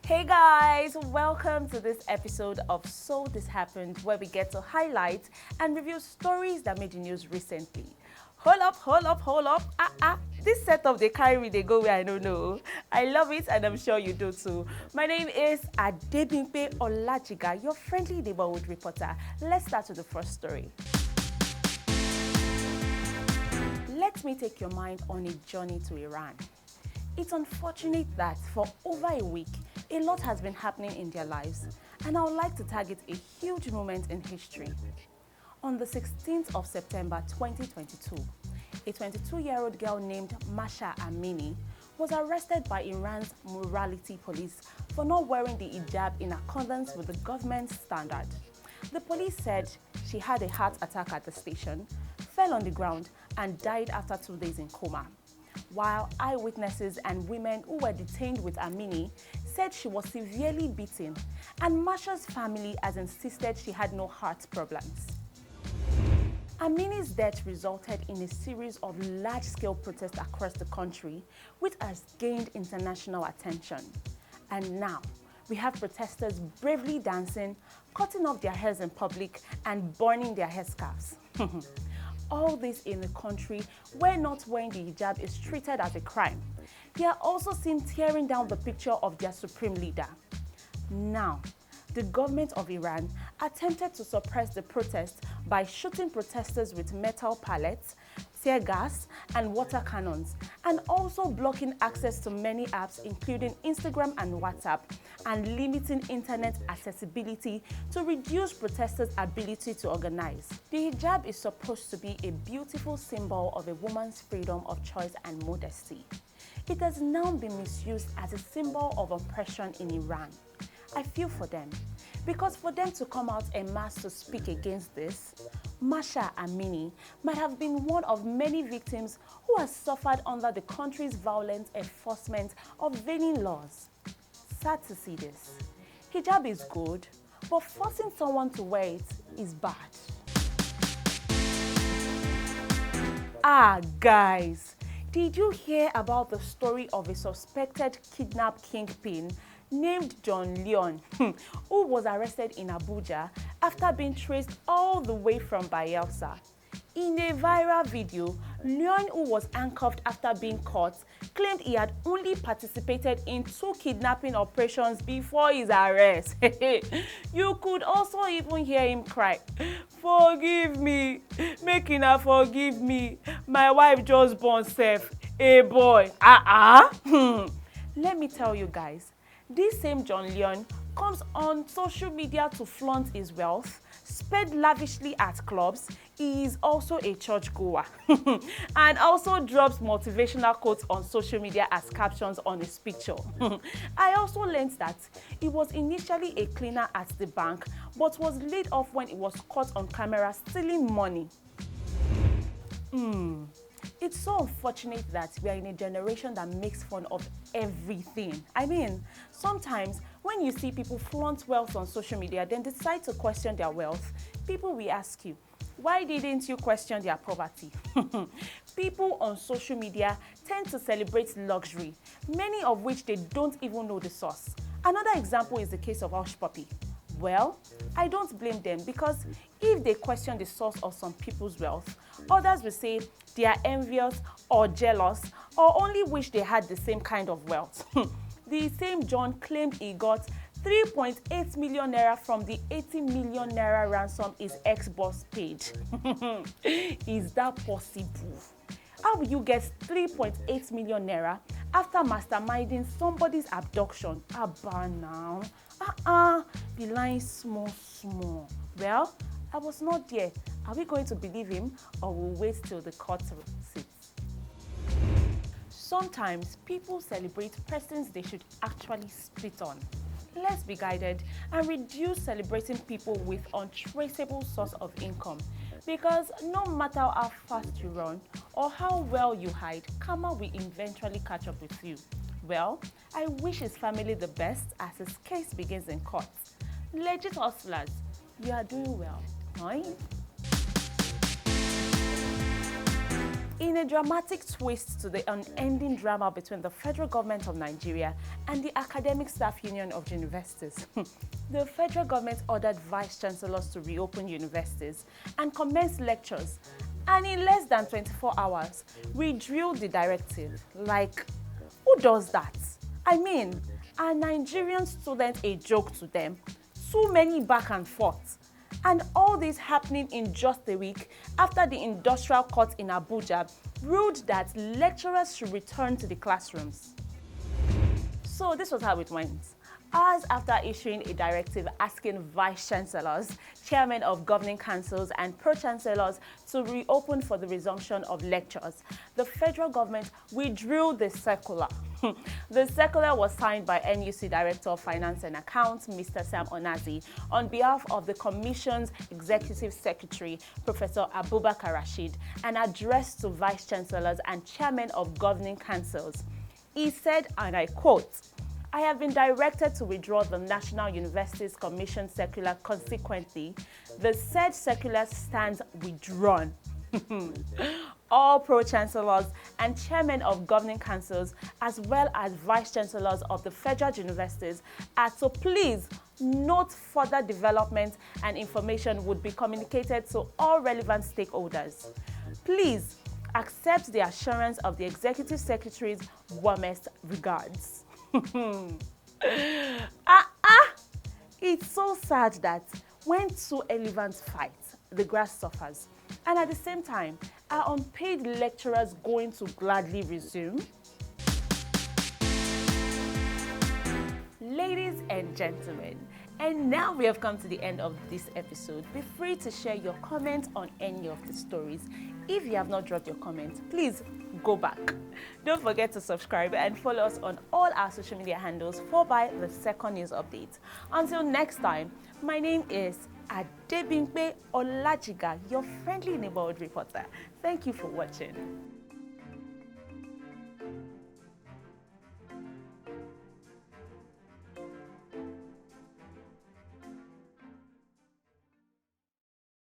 Hey guys, welcome to this episode of So This Happened, where we get to highlight and review stories that made the news recently. Hold up. This setup they carry me, they go where I don't know. I love it and I'm sure you do too. My name is Adebimpe Olajiga, your friendly neighborhood reporter. Let's start with the first story. Let me take your mind on a journey to Iran. It's unfortunate that for over a week, a lot has been happening in their lives, and I would like to target a huge moment in history. On the 16th of September 2022, a 22-year-old girl named Masha Amini was arrested by Iran's morality police for not wearing the hijab in accordance with the government's standard. The police said she had a heart attack at the station, fell on the ground, and died after 2 days in coma. While eyewitnesses and women who were detained with Amini said she was severely beaten, and Masha's family has insisted she had no heart problems. Amini's death resulted in a series of large-scale protests across the country, which has gained international attention. And now, we have protesters bravely dancing, cutting off their hairs in public, and burning their headscarves. All this in a country where not wearing the hijab is treated as a crime. They are also seen tearing down the picture of their supreme leader. Now, the government of Iran attempted to suppress the protest by shooting protesters with metal pellets, tear gas, and water cannons, and also blocking access to many apps including Instagram and WhatsApp, and limiting internet accessibility to reduce protesters' ability to organize. The hijab is supposed to be a beautiful symbol of a woman's freedom of choice and modesty. It has now been misused as a symbol of oppression in Iran. I feel for them, because for them to come out en masse to speak against this, Masha Amini might have been one of many victims who has suffered under the country's violent enforcement of veiling laws. Sad to see this. Hijab is good, but forcing someone to wear it is bad. Guys, did you hear about the story of a suspected kidnap kingpin named John Leon, who was arrested in Abuja after being traced all the way from Bayelsa? In a viral video, Leon, who was handcuffed after being caught, claimed he had only participated in 2 kidnapping operations before his arrest. You could also even hear him cry, "Forgive me, make una forgive me, my wife just born sef, a boy." Let me tell you guys, this same John Leon comes on social media to flaunt his wealth, spend lavishly at clubs. He is also a churchgoer and also drops motivational quotes on social media as captions on his picture. I also learned that he was initially a cleaner at the bank but was laid off when he was caught on camera stealing money. It's so unfortunate that we are in a generation that makes fun of everything. I mean, sometimes when you see people flaunt wealth on social media, then decide to question their wealth, people will ask you, why didn't you question their poverty? People on social media tend to celebrate luxury, many of which they don't even know the source. Another example is the case of Hush Puppy. Well, I don't blame them, because if they question the source of some people's wealth, others will say they are envious or jealous or only wish they had the same kind of wealth. The same John claimed he got 3.8 million naira from the 80 million naira ransom his ex-boss paid. Is that possible? How will you get 3.8 million naira after masterminding somebody's abduction? Abba now. The line small. Well, I was not there. Are we going to believe him, or will we wait till the court sits? Sometimes people celebrate persons they should actually spit on. Let's be guided and reduce celebrating people with untraceable source of income, because no matter how fast you run or how well you hide, karma will eventually catch up with you. Well, I wish his family the best as his case begins in court. Legit hustlers, you are doing well, right? In a dramatic twist to the unending drama between the federal government of Nigeria and the Academic Staff Union of Universities, the federal government ordered vice chancellors to reopen universities and commence lectures, and in less than 24 hours, withdrew the directive. Like, who does that? I mean, are Nigerian students a joke to them? Too many back and forth. And all this happening in just a week after the industrial court in Abuja ruled that lecturers should return to the classrooms. So this was how it went. Hours after issuing a directive asking vice chancellors, chairmen of governing councils and pro-chancellors to reopen for the resumption of lectures, the federal government withdrew the circular. The circular was signed by NUC Director of Finance and Accounts, Mr. Sam Onazi, on behalf of the Commission's Executive Secretary, Professor Abubakar Rashid, and addressed to vice chancellors and chairmen of governing councils. He said, and I quote, "I have been directed to withdraw the National Universities Commission circular. Consequently, the said circular stands withdrawn. All pro-chancellors and chairmen of governing councils, as well as vice-chancellors of the federal universities, are to please note further development and information would be communicated to all relevant stakeholders. Please accept the assurance of the Executive Secretary's warmest regards." It's so sad that when two elephants fight, the grass suffers. And at the same time, are unpaid lecturers going to gladly resume? Ladies and gentlemen, and now we have come to the end of this episode. Be free to share your comments on any of the stories. If you have not dropped your comments, please go back. Don't forget to subscribe and follow us on all our social media handles for the second news update. Until next time, my name is Adebimpe Olajiga, your friendly neighborhood reporter. Thank you for watching.